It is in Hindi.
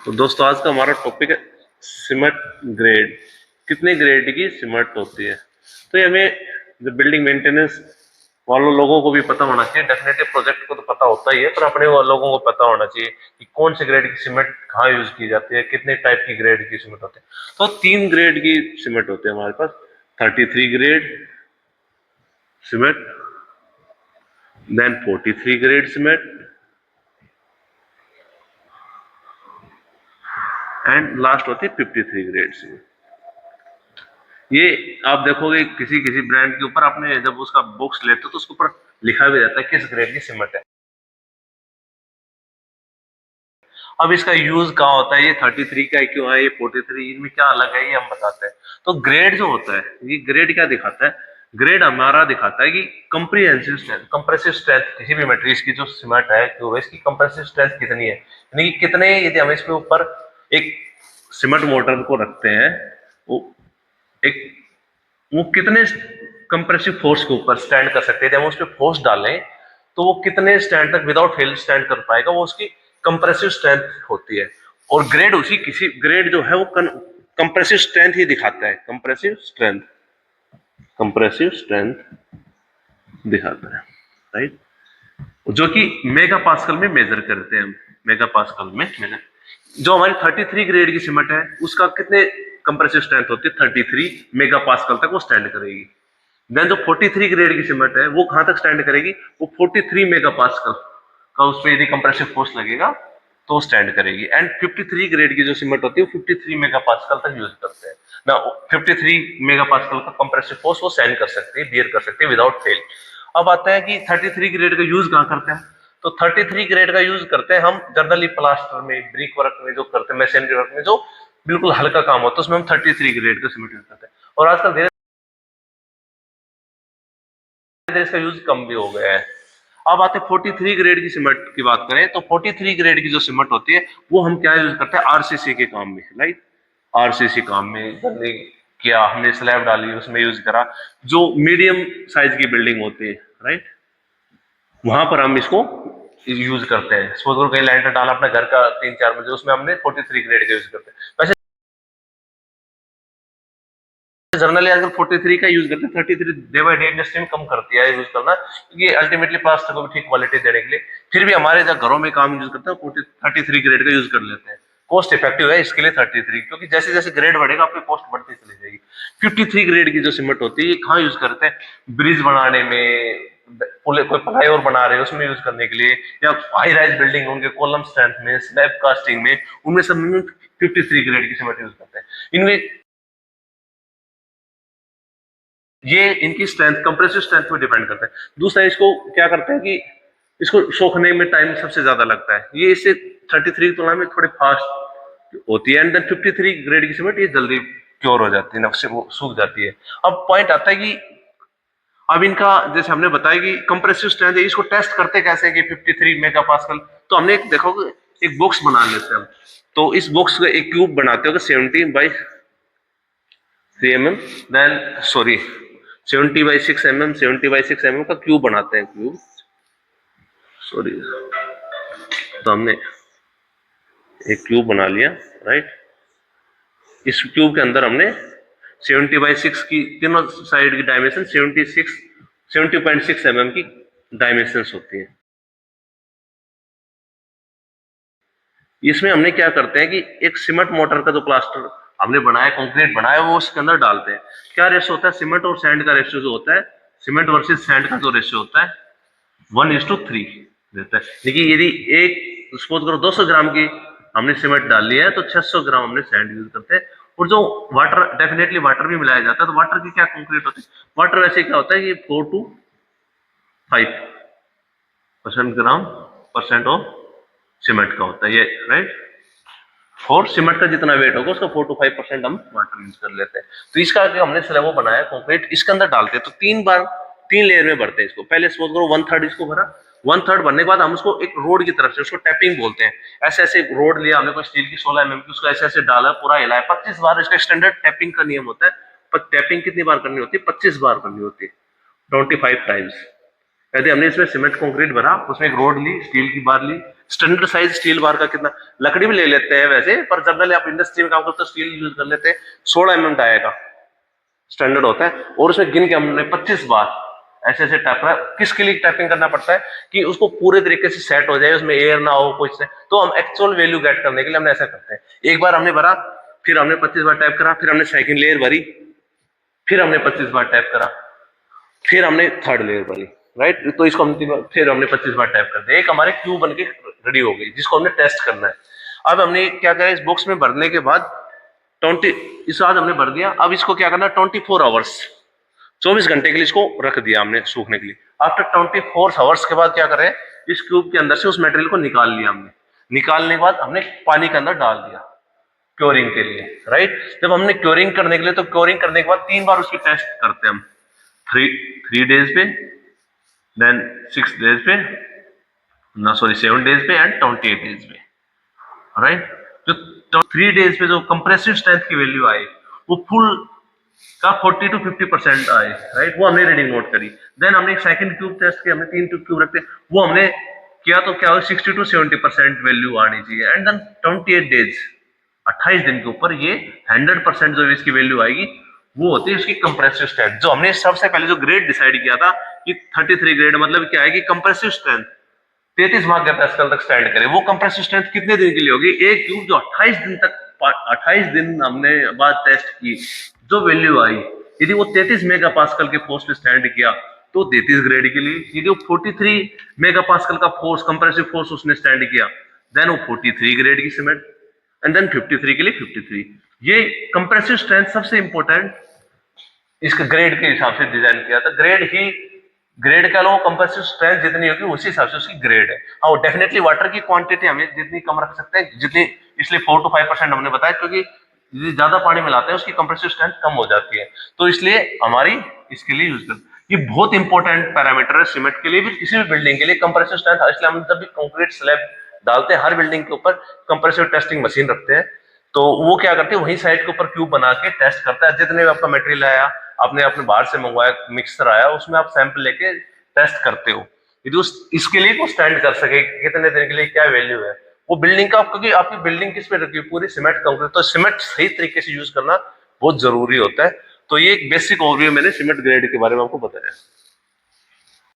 तो दोस्तों आज का हमारा टॉपिक है सीमेंट ग्रेड। कितने ग्रेड की सीमेंट होती है। तो ये हमें जो बिल्डिंग मेंटेनेंस वालों लोगों को भी पता होना चाहिए। डेफिनेटली प्रोजेक्ट को तो पता होता ही है, पर अपने लोगों को पता होना चाहिए कि कौन से ग्रेड की सीमेंट कहाँ यूज की जाती है, कितने टाइप की ग्रेड की सीमेंट होती है। तो 3 ग्रेड की सीमेंट होती है हमारे पास। 33 grade cement, then 43 grade cement and last होती है 53 ग्रेड सीमेंट। ये आप देखोगे किसी किसी ब्रांड के ऊपर आपने जब उसका बॉक्स लेते हो तो उसके ऊपर लिखा भी रहता है किस ग्रेड की सीमेंट है। अब इसका यूज कहाँ होता है, ये 33 का क्यों है, ये 43, इनमें क्या अलग है, ये हम बताते हैं। तो ग्रेड जो होता है, ये ग्रेड क्या दिखाता है, ग्रेड हमारा दिखाता है कि कंप्रीहेंसिव स्ट्रेंथ, कंप्रेसिव स्ट्रेंथ किसी भी मटेरियल की जो सीमेंट है तो इसकी कंप्रेसिव स्ट्रेंथ कितनी है, यानी कि कितने, यदि हम इसके ऊपर एक सीमेंट मोटर को रखते हैं, वो एक वो कितने कंप्रेसिव फोर्स के ऊपर स्टैंड कर सकते हैं। यदि हम उस पर फोर्स डालें तो वो कितने स्टैंड तक विदाउट फेल स्टैंड कर पाएगा, वो उसकी कंप्रेसिव स्ट्रेंथ होती है। और ग्रेड उसी किसी ग्रेड जो है वो कंप्रेसिव स्ट्रेंथ ही दिखाता है, कंप्रेसिव स्ट्रेंथ, कंप्रेसिव स्ट्रेंथ दिखाता है, राइट। जो कि मेगा पास्कल में मेजर करते हैं हम, मेगा पास्कल में मेजर। जो हमारी 33 ग्रेड की सीमेंट है उसका कितने कंप्रेसिव स्ट्रेंथ होती है, 33 मेगा पास्कल तक वो स्टैंड करेगी। देन जो 43 ग्रेड की सीमेंट है वो कहां तक स्टैंड करेगी, वो 43 मेगा पास्कल का उस पर यदि कंप्रेसिव फोर्स लगेगा तो स्टैंड करेगी। एंड 53 ग्रेड की जो सीमेंट होती है वो 53 मेगा पास्कल तक यूज करते हैं ना। 53 मेगा पास्कल का कंप्रेसिव फोर्स वो स्टैंड कर सकते हैं, बियर कर सकते हैं विदाउट फेल। अब आता है कि 33 ग्रेड का यूज कहां करते हैं। तो 33 ग्रेड का यूज करते हैं हम जनरली प्लास्टर में, ब्रिक वर्क में जो करते हैं, मैसनरी वर्क में जो बिल्कुल हल्का काम होता है उसमें हम 33 ग्रेड का सीमेंट यूज करते हैं। और आजकल धीरे धीरे इसका यूज कम भी हो गया है। अब आते हैं 43 ग्रेड की सीमेंट की बात करें तो 43 ग्रेड की जो सीमेंट होती है वो हम क्या यूज करते हैं, आरसीसी के काम में, राइट। आरसीसी काम में किया हमने, स्लैब डाली उसमें यूज करा। जो मीडियम साइज की बिल्डिंग होती है, राइट, वहां पर हम इसको यूज करते हैं। सपोज करो कहीं लैंटर डाला अपना घर का 3-4 मंजिल, उसमें हमने 43 ग्रेड का यूज करते हैं। वैसे जनरली आजकल 43 का यूज करते हैं, 33 डे बाय डे इंडस्ट्री में कम करती है यूज करना, क्योंकि अल्टीमेटली प्लास्टर को भी ठीक क्वालिटी देने के लिए। फिर भी हमारे जो घरों में काम यूज करते हैं 33 ग्रेड का यूज कर लेते हैं। कॉस्ट इफेक्टिव है इसके लिए 33, क्योंकि जैसे जैसे ग्रेड बढ़ेगा अपनी कॉस्ट बढ़ती चली जाएगी। 53 ग्रेड की जो सीमेंट होती है ये कहाँ यूज करते हैं, ब्रिज बनाने में, कोई फ्लाईओवर बना रहे हैं उसमें यूज करने के लिए, या हाई राइज बिल्डिंग उनके कॉलम स्ट्रेंथ में, स्लैब कास्टिंग में, उनमें सब में 53 ग्रेड की सीमेंट यूज करते हैं। इनमें ये इनकी स्ट्रेंथ, कंप्रेसिव स्ट्रेंथ पे डिपेंड करता है। दूसरा इसको क्या करते हैं कि इसको सोखने में टाइम सबसे ज्यादा लगता है, ये इससे 33 की तुलना में थोड़ी फास्ट होती है। एंड देन 53 ग्रेड की सीमेंट ये जल्दी क्योर हो जाती है, नक्शे वो सूख जाती है। अब पॉइंट आता है कि अब इनका जैसे हमने बताया कि कंप्रेसिव स्ट्रेंथ है, इसको टेस्ट करते कैसे कि 53 मेगा पास्कल। तो हमने एक देखोगे एक बॉक्स बना लेते हैं हम। तो इस बॉक्स का एक क्यूब बनाते हो 70 by 3 mm, then sorry 70 by 6 mm, 70 by 6 mm का क्यूब बनाते हैं, क्यूब, सॉरी। तो हमने एक क्यूब बना लिया, राइट। इस क्यूब के अंदर हमने 70 बाई 6 की तीनों साइड की डायमेंशन 70.6 mm की डायमेंशन होती है। इसमें हमने क्या करते हैं कि एक सीमेंट मोटर का जो प्लास्टर हमने बनाया, कंक्रीट बनाया, वो उसके अंदर डालते हैं। क्या रेशियो होता है, सीमेंट और सैंड का रेशियो जो होता है, सीमेंट वर्सेस सैंड का जो रेशियो होता है 1:3 रहता है। देखिए यदि एक सपोज करो 200 ग्राम की हमने सीमेंट डाल लिया है तो 600 ग्राम हमने सैंड यूज करते हैं। और जो वाटर, डेफिनेटली वाटर भी मिलाया जाता है, तो वाटर की क्या कंक्रीट होती है, वाटर वैसे क्या होता है कि 4 to 5% gram percent of cement का होता है ये, राइट। और सीमेंट का जितना वेट होगा उसका 4 to 5% हम वाटर यूज कर लेते हैं। तो इसका हमने स्लैब बनाया कंक्रीट, इसके अंदर डालते हैं। तो 3 बार 3 लेयर में भरते हैं इसको। पहले सपोज करो 1/3 इसको भरा, 1/3 भरने के बाद हम उसको एक रोड की तरफ से, उसको टैपिंग बोलते हैं, ऐसे ऐसे रोड लिया हमने, कोई स्टील की 16 mm की, उसको ऐसे ऐसे डाला, पूरा हिलाया 25 बार। इसका स्टैंडर्ड टैपिंग का नियम होता है, पर टैपिंग कितनी बार करनी होती है, 25 बार करनी होती है, 25 टाइम्स। यदि हमने इसमें सीमेंट कंक्रीट भरा, उसमें एक रोड ली, स्टील की बार ली, स्टैंडर्ड साइज स्टील बार का कितना, लकड़ी भी ले लेते हैं वैसे, पर जनरली आप इंडस्ट्री में काम करते हो स्टील यूज कर लेते हैं। 16 mm डाया का स्टैंडर्ड होता है, और उसमें गिन के हमने 25 बार ऐसे ऐसे टैप करा। किसके लिए टैपिंग करना पड़ता है? कि उसको पूरे तरीके से सेट हो जाए, उसमें एयर ना हो कुछ से, तो हम एक्चुअल वैल्यू गेट करने के लिए हमने ऐसा करते हैं। एक बार हमने भरा, फिर हमने 25 बार टैप करा, फिर हमने सेकंड लेयर भरी, फिर हमने 25 बार टैप करा, फिर हमने थर्ड लेयर भरी, राइट। तो इसको हमने फिर हमने 25 बार टैप कर दिया, एक हमारे क्यूब बन के रेडी हो गई, जिसको हमने टेस्ट करना है। अब हमने क्या करा, इस बॉक्स में भरने के बाद 20 इस बाद हमने भर दिया। अब इसको क्या करना, 24 आवर्स 24 घंटे के लिए इसको रख दिया हमने सूखने के लिए। आफ्टर 24 आवर्स के बाद क्या करें, इस क्यूब के अंदर से उस मटेरियल को निकाल लिया हमने। निकालने के बाद हमने पानी के अंदर डाल दिया क्योरिंग के लिए, राइट। जब हमने क्योरिंग करने के लिए, तो क्योरिंग करने के बाद 3 बार उसकी टेस्ट करते हैं हम, 3 डेज पे, देन 6 डेज पे, 7 डेज पे एंड 28 डेज पे, राइट। जो 3 डेज पे जो कंप्रेसिव स्ट्रेंथ की वैल्यू आई, वो फुल का 40 to 50% आए, राइट। वो हमने रीडिंग नोट करी। देन हमने एक सेकंड क्यूब टेस्ट किया, हमने 3 क्यूब रखते, वो हमने किया, तो क्या हो, 60 to 70% वैल्यू आनी चाहिए। एंड देन 28 डेज 28 दिन के ऊपर ये 100% जो इसकी वैल्यू आएगी, वो होती है उसकी कंप्रेसिव स्ट्रेंथ। जो हमने सबसे पहले जो ग्रेड डिसाइड किया था कि 33 ग्रेड मतलब क्या है कि कंप्रेसिव स्ट्रेंथ 33 मेगापास्कल तक स्टैंड करे, वो कंप्रेसिव स्ट्रेंथ कितने दिन के लिए होगी? एक क्यूब जो 28 दिन तक 28 दिन हमने बाद टेस्ट की, जो वैल्यू आई, यदि वो 33 मेगापास्कल के फोर्स पे स्टैंड किया तो 33 ग्रेड के लिए। यदि वो 43 मेगापास्कल का फोर्स कंप्रेसिव फोर्स उसने स्टैंड किया, देन वो 43 ग्रेड की सीमेंट, एंड देन 53 के लिए 53। ये कंप्रेसिव स्ट्रेंथ सबसे इंपॉर्टेंट इसके ग्रेड के हिसाब से डिजाइन किया था। ग्रेड का लो, कंप्रेसिव स्ट्रेंथ जितनी होगी उसी हिसाब से उसकी ग्रेड है। हाँ, डेफिनेटली वाटर की क्वांटिटी हमें जितनी कम रख सकते हैं, जितनी, इसलिए 4 to 5% हमने बताया, क्योंकि यदि ज्यादा पानी मिलाते हैं उसकी कंप्रेसिव स्ट्रेंथ कम हो जाती है, तो इसलिए हमारी इसके लिए यूज करते हैं। ये बहुत इंपॉर्टेंट पैरामीटर है सीमेंट के लिए भी, किसी भी बिल्डिंग के लिए कंप्रेसिव स्ट्रेंथ। इसलिए हम जब भी कंक्रीट स्लैब डालते हैं, हर बिल्डिंग के ऊपर कंप्रेसिव टेस्टिंग मशीन रखते हैं। तो वो क्या करते हैं, वही साइड के ऊपर क्यूब बना के टेस्ट करता है। जितने भी आपका मटेरियल आया, आपने अपने बाहर से मंगवाया, मिक्सर आया, उसमें आप सैंपल लेके टेस्ट करते हो, यदि उस इसके लिए वो स्टैंड कर सके कितने दिन के लिए क्या वैल्यू है वो बिल्डिंग का। क्योंकि आपकी बिल्डिंग किस पे रखी है, पूरी सीमेंट कंक्रीट, तो सीमेंट सही तरीके से यूज करना बहुत जरूरी होता है। तो ये एक बेसिक ओवरव्यू मैंने सीमेंट ग्रेड के बारे में आपको बताया।